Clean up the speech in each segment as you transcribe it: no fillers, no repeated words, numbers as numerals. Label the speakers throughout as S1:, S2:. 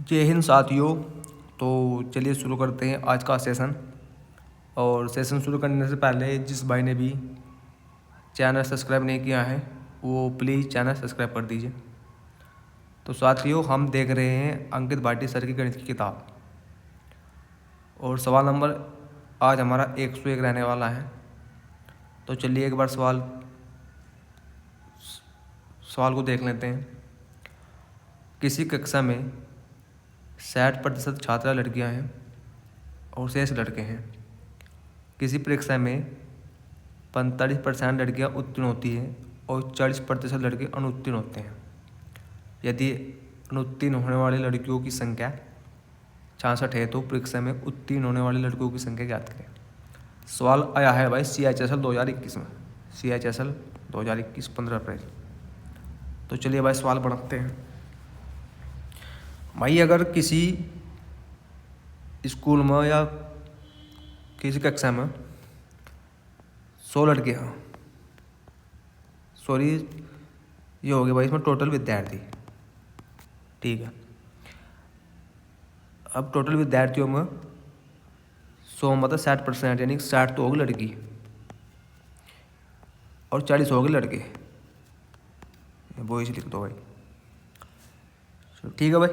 S1: जय हिंद साथियों। तो चलिए शुरू करते हैं आज का सेशन। और सेशन शुरू करने से पहले जिस भाई ने भी चैनल सब्सक्राइब नहीं किया है वो प्लीज़ चैनल सब्सक्राइब कर दीजिए। तो साथियों, हम देख रहे हैं अंकित भाटी सर की गणित की किताब, और सवाल नंबर आज हमारा 101 रहने वाला है। तो चलिए एक बार सवाल को देख लेते हैं। किसी कक्षा में 60% छात्रा लड़कियां हैं और शेष लड़के हैं। किसी परीक्षा में 45% लड़कियां उत्तीर्ण होती हैं और 40% लड़के अनुत्तीर्ण होते हैं। यदि अनुत्तीर्ण होने वाली लड़कियों की संख्या 66 है तो परीक्षा में उत्तीर्ण होने वाले लड़कों की संख्या ज्ञात करें। सवाल आया है भाई CHSL 2021 में, CHSL 2021 15 अप्रैल। तो चलिए भाई सवाल बनाते हैं। भाई अगर किसी स्कूल में या किसी कक्षा में 100 लड़के हैं, सॉरी ये हो गया भाई इसमें टोटल विद्यार्थी, ठीक है। अब टोटल विद्यार्थियों में 100 मतलब 60%, यानी 60 तो होगी लड़की और 40 होंगे लड़के, वो इसे लिख दो भाई। ठीक है भाई,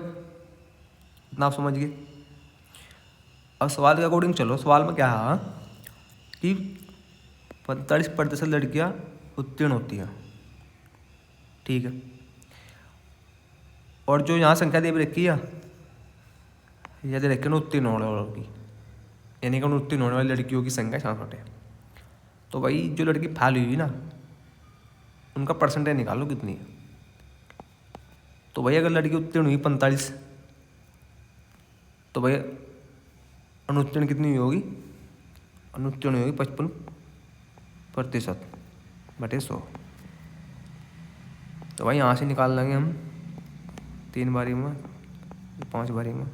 S1: इतना आप समझ गए। अब सवाल के अकॉर्डिंग चलो। सवाल में क्या है कि 45% लड़कियां उत्तीर्ण होती हैं, ठीक है। और जो यहाँ संख्या दे रखी है यह दे रखी है उत्तीर्ण होने वालों की, यानी कि उत्तीर्ण होने वाली लड़कियों की संख्या 66 है। तो भाई जो लड़की फेल हुई ना उनका परसेंटेज निकालो कितनी है। तो भाई अगर लड़की उत्तीर्ण हुई 45, तो भाई अनुत्तीर्ण कितनी होगी? अनुत्तीर्ण होगी 55% बटे 100। तो भाई यहाँ से निकाल लेंगे हम 3 बारी में, 5 बारी में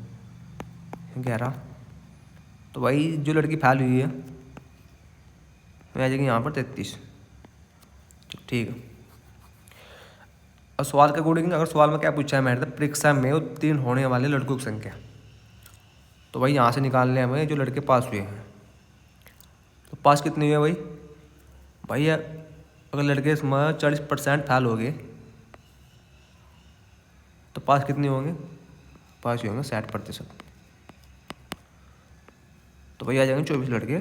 S1: 11। तो भाई जो लड़की फेल हुई है वह आ जाएगी यहाँ पर 33, ठीक है। और सवाल के अकॉर्डिंग अगर सवाल में क्या पूछा है मैंने, तो परीक्षा में उत्तीर्ण होने वाले लड़कों की संख्या, तो भाई यहाँ से निकालने हमें जो लड़के पास हुए हैं। तो पास कितने हुए भाई अगर लड़के इसमें 40% फेल हो गए तो पास कितने होंगे? पास ही होंगे 60%। तो भाई आ जाएंगे 24 लड़के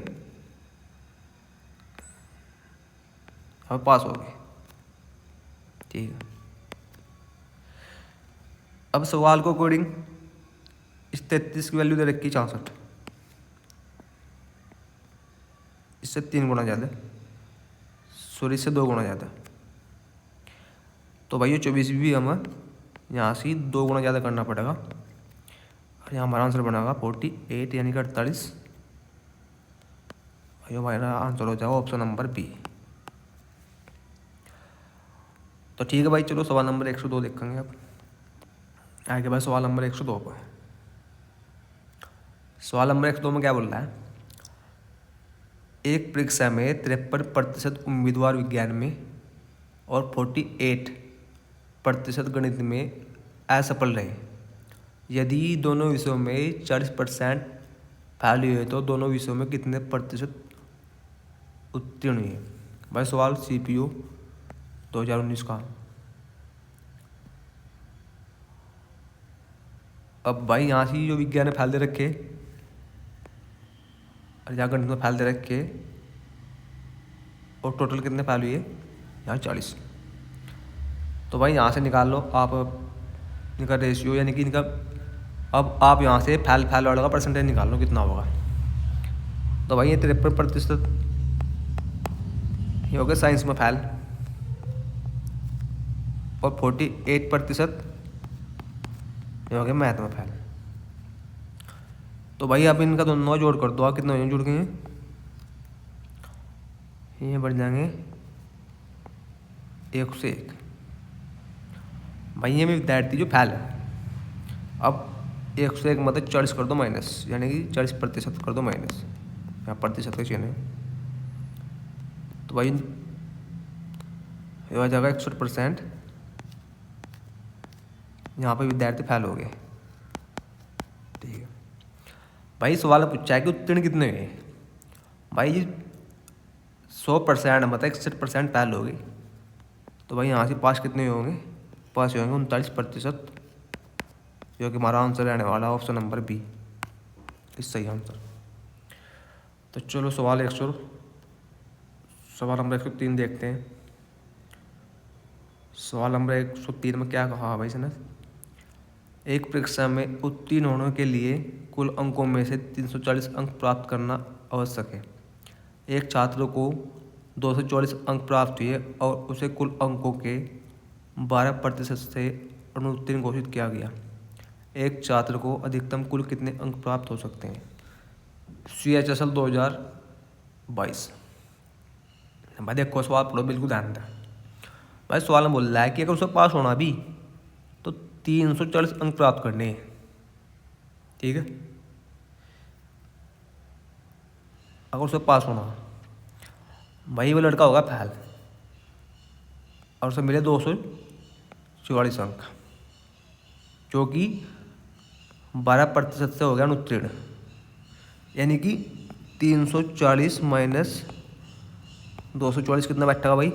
S1: अब पास हो गए, ठीक है। अब सवाल को अकॉर्डिंग इस 33 की वैल्यू दे रखी 64, इससे 3 गुना ज़्यादा, सॉरी इससे 2 गुना ज़्यादा। तो भाई ये 24 भी हमें यहाँ से 2 गुना ज़्यादा करना पड़ेगा, और यहाँ हमारा आंसर बनेगा 48 यानी कि 48। ये हमारा आंसर हो जाएगा ऑप्शन नंबर बी। तो ठीक है भाई, चलो सवाल नंबर 102 देखेंगे अब। आगे भाई सवाल नंबर 102 पर। सवाल नंबर 102 में क्या बोल रहा है? एक परीक्षा में 53% उम्मीदवार विज्ञान में और 48% गणित में असफल रहे। यदि दोनों विषयों में 40% फेल हुए तो दोनों विषयों में कितने प्रतिशत उत्तीर्ण हुए? भाई सवाल CPO 2019 का। अब भाई यहाँ से जो विज्ञान में फेल दे रखे और यहाँ गणित में फेल दे रखे, और टोटल कितने फेल हुए? यहाँ 40। तो भाई यहाँ से निकाल लो आप इनका रेशियो, यानी कि इनका, अब आप यहाँ से फेल वाले का परसेंटेज निकाल लो कितना होगा। तो भाई ये 53% ये हो गया साइंस में फेल, और 48% ये हो गया मैथ में फेल। तो भाई आप इनका दोनों जोड़ कर दो, आप कितने जुड़ गए हैं? ये बढ़ जाएंगे 101। भाई ये में विद्यार्थी जो फेल है, अब 101 मतलब 40 कर दो माइनस, यानी कि 40% कर दो माइनस, यहाँ प्रतिशत का चिन्ह है। तो भाई ये हो जाएगा 61%, यहाँ पर विद्यार्थी फेल हो गए। भाई सवाल पूछा है कि उत्तीर्ण कितने हुए। भाई जी 100% मतलब 61% पहल हो गई, तो भाई यहाँ से पास कितने होंगे, पास होंगे 39%, जो कि हमारा आंसर रहने वाला ऑप्शन नंबर बी इस सही आंसर। तो चलो सवाल नंबर 103 देखते हैं। सवाल नंबर 103 में क्या कहा भाई इसने, एक परीक्षा में उत्तीर्ण होने के लिए कुल अंकों में से 340 अंक प्राप्त करना आवश्यक है। एक छात्र को 244 अंक प्राप्त हुए और उसे कुल अंकों के 12% से अनुत्तीर्ण घोषित किया गया। एक छात्र को अधिकतम कुल कितने अंक प्राप्त हो सकते हैं। CHSL 2022। भाई देखो सवाल पढ़ो बिल्कुल ध्यान दें। भाई सवाल में बोल रहा है कि अगर उसे पास होना भी तो 340 अंक प्राप्त करने हैं, ठीक है। अगर उसे पास होना, भाई वो लड़का होगा फेल और उसे मिले 244 अंक, जो कि 12% से हो गया अनुत्तीर्ण, यानी कि 340 माइनस 244 कितना बैठेगा भाई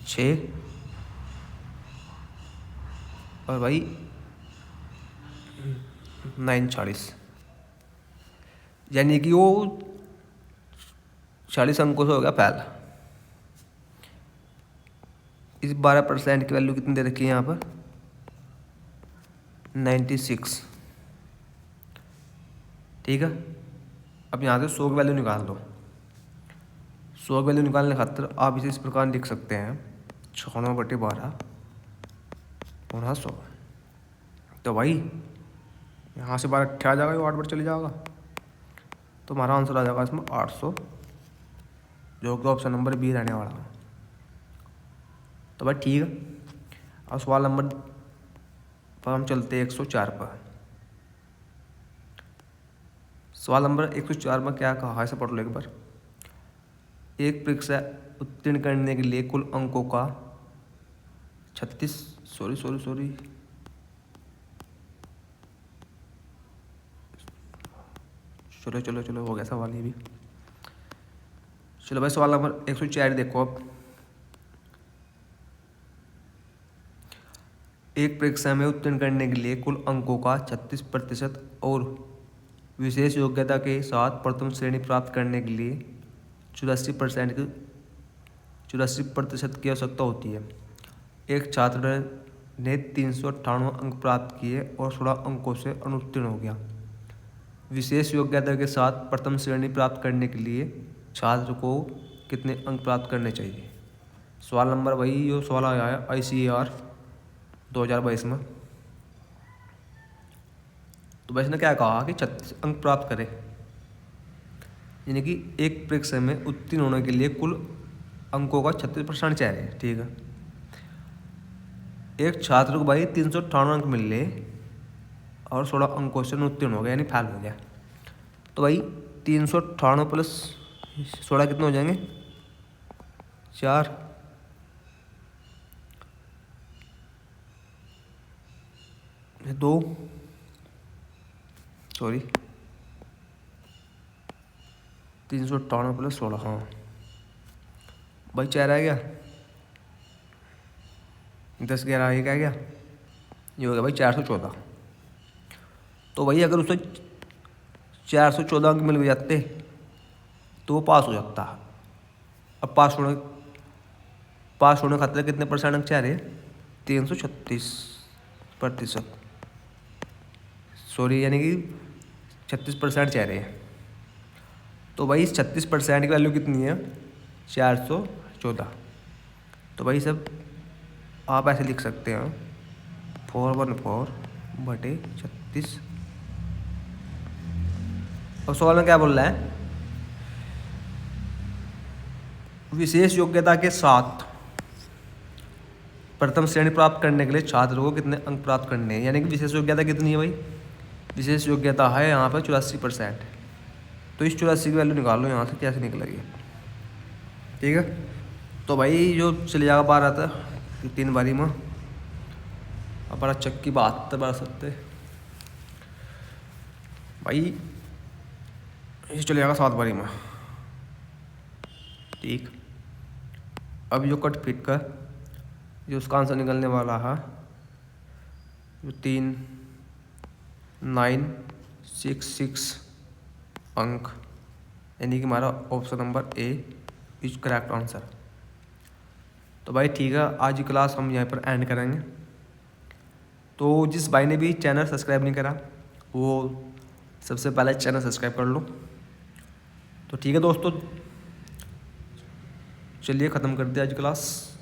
S1: 6, और भाई 940, यानी कि वो 40 अंकों से हो गया फेल। इस 12% की वैल्यू कितनी दे रखी है यहाँ पर 96, ठीक है। अब यहाँ से 100 की वैल्यू निकाल दो। 100 की वैल्यू निकालने खातिर आप इसे इस प्रकार लिख सकते हैं 96/12 गुणा 100। तो भाई यहाँ से 12 आ जाएगा, 8 बार चले जाएगा, तो हमारा आंसर आ जाएगा इसमें 800, जो कि ऑप्शन नंबर बी रहने वाला है। तो भाई ठीक है। अब सवाल नंबर पर हम चलते हैं 104 पर। सवाल नंबर 104 में क्या कहा है इसे पढ़ लो एक बार। एक परीक्षा उत्तीर्ण करने के लिए कुल अंकों का 36 चलो हो गया सवाल ये भी। चलो भाई सवाल नंबर 104 देखो। अब एक परीक्षा में उत्तीर्ण करने के लिए कुल अंकों का 36% और विशेष योग्यता के साथ प्रथम श्रेणी प्राप्त करने के लिए 84% की आवश्यकता होती है। एक छात्र ने 398 अंक प्राप्त किए और 16 अंकों से अनुत्तीर्ण हो गया। विशेष योग्यता के साथ प्रथम श्रेणी प्राप्त करने के लिए छात्र को कितने अंक प्राप्त करने चाहिए। सवाल नंबर वही जो सवाल आया है ICAR 2022 में। तो भाई इसने क्या कहा कि 36 अंक प्राप्त करे, यानी कि एक परीक्षा में उत्तीर्ण होने के लिए कुल अंकों का 36% चाहिए, ठीक है। एक छात्र को भाई 398 अंक मिल ले और 16 अंकों से उत्तीर्ण हो गया, यानी फेल हो गया। तो भाई 398 प्लस 16 कितने हो जाएंगे 4, 2 398 प्लस 16, हाँ भाई 4 आ गया, 10 11 आगे क्या गया, ये हो गया भाई 414। तो भाई अगर उसे 414 अंक मिल भी जाते तो वो पास हो जाता। अब पास होने खातिर कितने % अंक चाह रहे 336%, यानी कि 36% चाह रहे हैं। तो भाई इस 36% की वैल्यू कितनी है 414। तो भाई सब आप ऐसे लिख सकते हैं 414/36। अब सवाल में क्या बोल रहा है, विशेष योग्यता के साथ प्रथम श्रेणी प्राप्त करने के लिए छात्र को कितने अंक प्राप्त करने हैं, यानी कि विशेष योग्यता कितनी है भाई, विशेष योग्यता है यहाँ पर 84%। तो इस 84 की वैल्यू निकाल लो यहाँ से कैसे निकलेगी, ठीक है। तो भाई जो चले जाएगा 12 था 3 बारी में, अब 12 चक्की 72 12 70 भाई ये चले जाएगा 7 बारी में। ठीक, अब जो कट फिट कर जो उसका आंसर निकलने वाला है जो 3966 अंक, यानी कि हमारा option number A is correct answer. तो भाई ठीक है, आज की क्लास हम यहाँ पर एंड करेंगे। तो जिस भाई ने भी चैनल सब्सक्राइब नहीं करा वो सबसे पहले चैनल सब्सक्राइब कर लो। तो ठीक है दोस्तों, चलिए ख़त्म कर दिया आज क्लास।